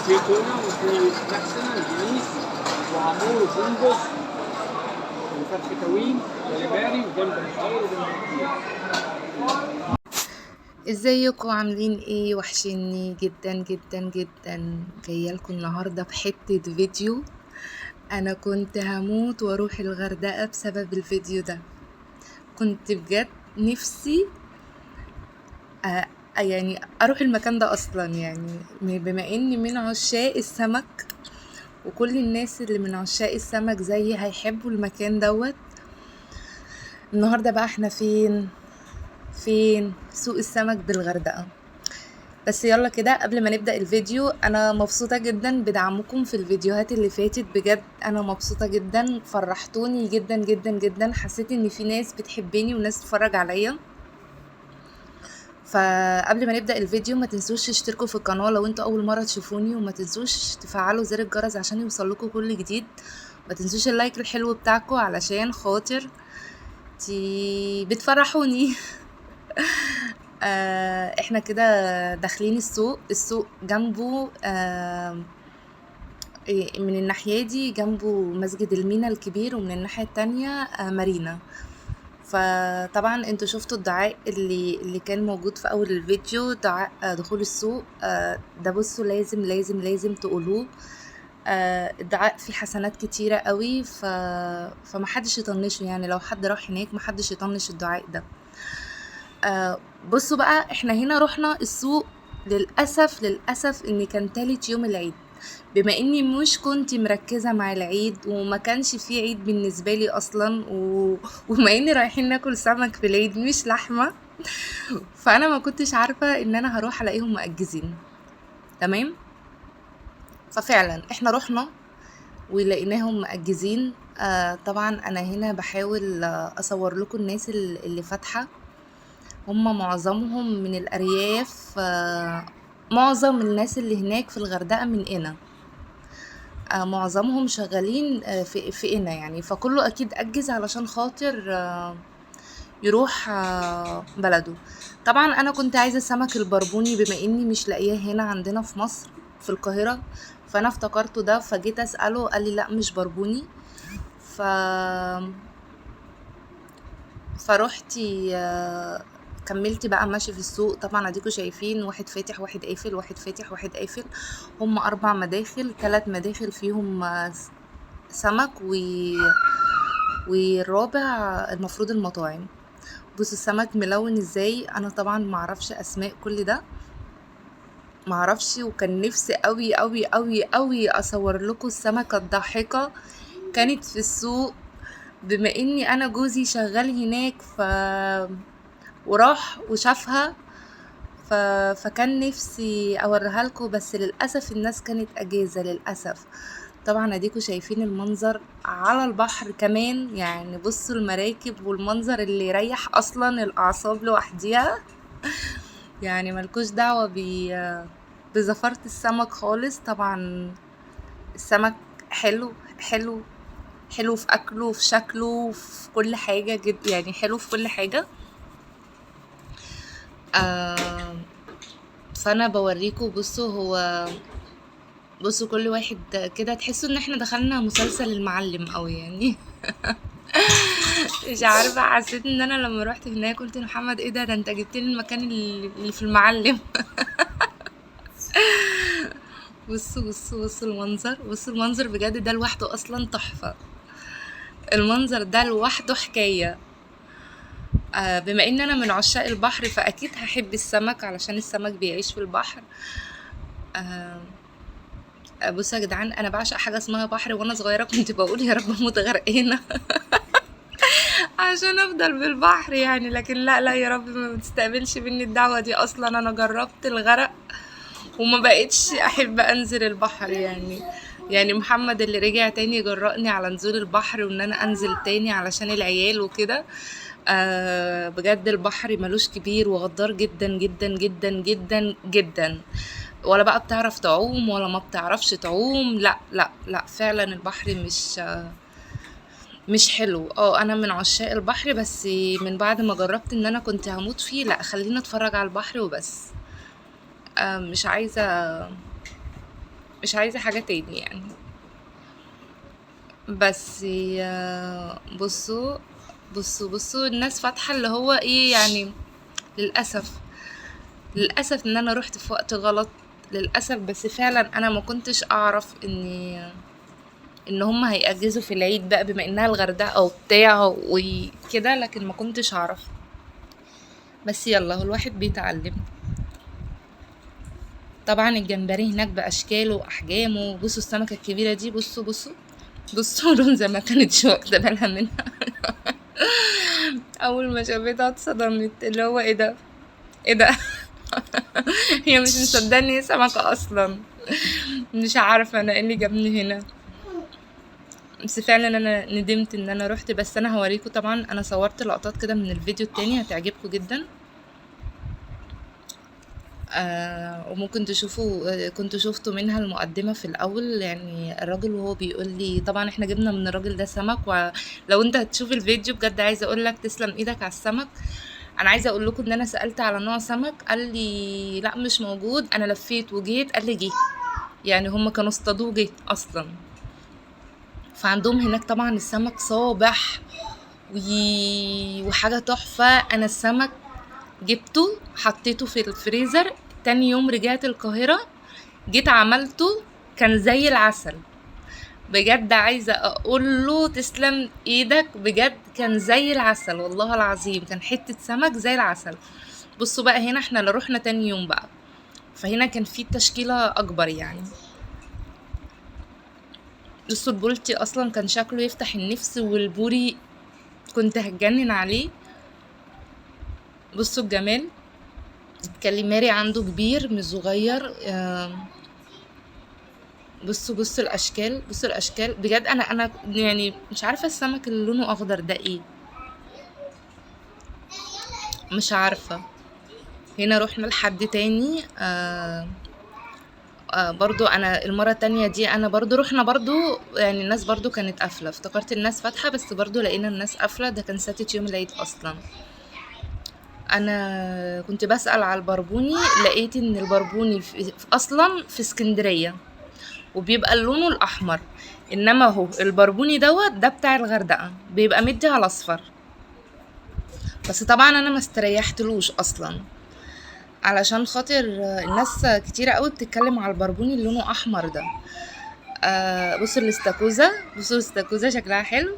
وفي تونة وفي لحسنة ودنيس وعمور وبندق وفتح كوين ولباري وجنب الحار وجنب الكتير. ازيكم عاملين ايه؟ وحشني جدا جدا جدا. جايه لكم النهارده بحته فيديو. انا كنت هموت واروح الغردقه بسبب الفيديو ده. كنت بجد نفسي آه يعني اروح المكان ده اصلا، يعني بما اني من عشاق السمك، وكل الناس اللي من عشاق السمك زيي هيحبوا المكان دوت. النهارده بقى احنا فين سوق السمك بالغردقه. بس يلا كده قبل ما نبدأ الفيديو، انا مبسوطة جدا بدعمكم في الفيديوهات اللي فاتت. بجد انا مبسوطة جدا، فرحتوني جدا جدا جدا. حسيت ان في ناس بتحبني وناس تتفرج عليا. فقبل ما نبدأ الفيديو ما تنسوش تشتركوا في القناة لو انتوا اول مرة تشوفوني، وما تنسوش تفعلوا زر الجرس عشان يوصلكوا كل جديد. ما تنسوش اللايك الحلو بتاعكم علشان خاطر بتفرحوني. احنا كده داخلين السوق جنبه. من الناحية دي جنبه مسجد المينا الكبير، ومن الناحية التانية مارينا. فطبعا انتوا شفتوا الدعاء اللي كان موجود في اول الفيديو، دعاء دخول السوق. ده بصوا لازم لازم لازم تقولوه. الدعاء فيه حسنات كتيرة قوي، فمحدش يطنشه. يعني لو حد راح هناك محدش يطنش الدعاء ده. بصوا بقى، احنا هنا رحنا السوق. للأسف ان كان تالت يوم العيد. بما اني مش كنت مركزة مع العيد، وما كانش في عيد بالنسبة لي اصلا، وما اني رايحين ناكل سمك في العيد مش لحمة. فانا ما كنتش عارفة ان انا هروح الاقيهم مأجزين. تمام. ففعلا احنا رحنا ولقيناهم مأجزين. طبعا انا هنا بحاول اصور لكم الناس اللي فاتحة. هم معظمهم من الأرياف. معظم الناس اللي هناك في الغردقة من قنا. معظمهم شغالين في قنا يعني. فكله أكيد أجز علشان خاطر يروح بلده. طبعا أنا كنت عايزة السمك البربوني، بما إني مش لاقياه هنا عندنا في مصر في القاهرة. فأنا افتكرته ده، فجيت أسأله قال لي لا مش بربوني. فروحتي كملت بقى ماشي في السوق. طبعا اديكوا شايفين واحد فاتح واحد قافل، واحد فاتح واحد قافل. هم 4 مداخل، 3 مداخل فيهم سمك، والرابع المفروض المطاعم. بصوا السمك ملون ازاي. انا طبعا معرفش اسماء كل ده، معرفش. وكان نفسي قوي قوي قوي قوي اصور لكم السمكة الضاحكة كانت في السوق. بما اني انا جوزي شغال هناك وراح وشافها. فكان نفسي اوريها لكم، بس للاسف الناس كانت اجازة للاسف. طبعا اديكوا شايفين المنظر على البحر كمان. يعني بصوا المراكب والمنظر اللي يريح اصلا الاعصاب لوحديها. يعني ملكوش دعوة بزفرة السمك خالص. طبعا السمك حلو حلو حلو في اكله وفي شكله وفي كل حاجة جد. يعني حلو في كل حاجة. فانا بوريكم. بصوا كل واحد كده تحسوا ان احنا دخلنا مسلسل المعلم قوي يعني. مش عارفة، حسيت ان انا لما روحت هناك قلت لمحمد ايه ده انت جبتلي المكان اللي في المعلم. بصوا المنظر. بصوا المنظر بجد، ده لوحده اصلا تحفة. المنظر ده لوحده حكاية. بما ان انا من عشاق البحر فاكيد هحب السمك علشان السمك بيعيش في البحر. بصوا يا جدعان، انا بعشق حاجه اسمها بحر. وانا صغيره كنت بقول يا رب اموت غرقانه عشان افضل بالبحر يعني. لكن لا يا رب ما تستقبلش مني الدعوه دي. اصلا انا جربت الغرق وما بقتش احب انزل البحر يعني محمد اللي رجع تاني جرأني على نزول البحر، وان انا انزل تاني علشان العيال وكده. بجد البحر ملوش كبير، وغدار جدا جدا جدا جدا جدا. ولا بقى بتعرف تعوم ولا ما بتعرفش تعوم. لا فعلا البحر مش حلو. انا من عشاق البحر، بس من بعد ما جربت ان انا كنت هموت فيه، لا خلينا اتفرج على البحر وبس. مش عايزة مش عايزة حاجة تاني يعني. بس بصوا بصوا الناس فاتحة اللي هو ايه يعني. للأسف للأسف ان انا رحت في وقت غلط للأسف. بس فعلا انا ما كنتش اعرف ان هم هيأجزوا في العيد بقى بما انها الغردقة او بتاع وكده، لكن ما كنتش اعرف. بس يلا هو الواحد بيتعلم. طبعا الجمبري هناك باشكاله واحجامه. بصوا السمكة الكبيرة دي، بصوا رونزا ما كانتش واخدة بالها منها. اول ما شافتها اتصدمت، اللي هو ايه ده ايه ده. هي مش مصدقه ان هي سمكة اصلا. مش عارفة انا ايه اللي جابني هنا. بس فعلا انا ندمت ان انا رحت. بس انا هوريكم طبعا، انا صورت لقطات كده من الفيديو التاني هتعجبكم جدا. وممكن تشوفوا كنت شفتوا منها المقدمة في الأول. يعني الراجل وهو بيقول لي طبعا احنا جبنا من الراجل ده سمك، ولو انت هتشوف الفيديو بجد عايزة اقول لك تسلم ايدك على السمك. انا عايزة اقول لكم ان انا سألت على نوع سمك قال لي لا مش موجود. انا لفيت وجيت قال لي جه، يعني هم كانوا اصطادوه جه اصلا. فعندهم هناك طبعا السمك صابح وحاجة تحفة. انا السمك جبته حطيته في الفريزر، تاني يوم رجعت القاهرة جيت عملته كان زي العسل. بجد عايزة اقول له تسلم ايدك، بجد كان زي العسل والله العظيم. كان حتة سمك زي العسل. بصوا بقى هنا احنا اللي رحنا تاني يوم بقى، فهنا كان في تشكيلة اكبر يعني. بصوا البولتي اصلا كان شكله يفتح النفس، والبوري كنت هتجنن عليه. بصوا الجمال. الكاليماري عنده كبير مش صغير. بصوا الاشكال بجد. انا يعني مش عارفه السمك اللي لونه اخضر ده ايه، مش عارفه. هنا رحنا لحد تاني. برضو انا المره التانية دي انا برضو رحنا برضو، يعني الناس برضو كانت قافله. افتكرت الناس فاتحه بس برضو لقينا الناس قافله. ده كان ساتت يوم العيد اصلا. انا كنت بسأل على البربوني، لقيت ان البربوني اصلا في اسكندريه وبيبقى لونه الاحمر، انما هو البربوني ده بتاع الغردقه بيبقى مدي على اصفر. بس طبعا انا ما استريحتلوش اصلا علشان خاطر الناس كتيره قوي بتتكلم على البربوني اللي لونه احمر ده. بصوا الاستاكوزا شكلها حلو.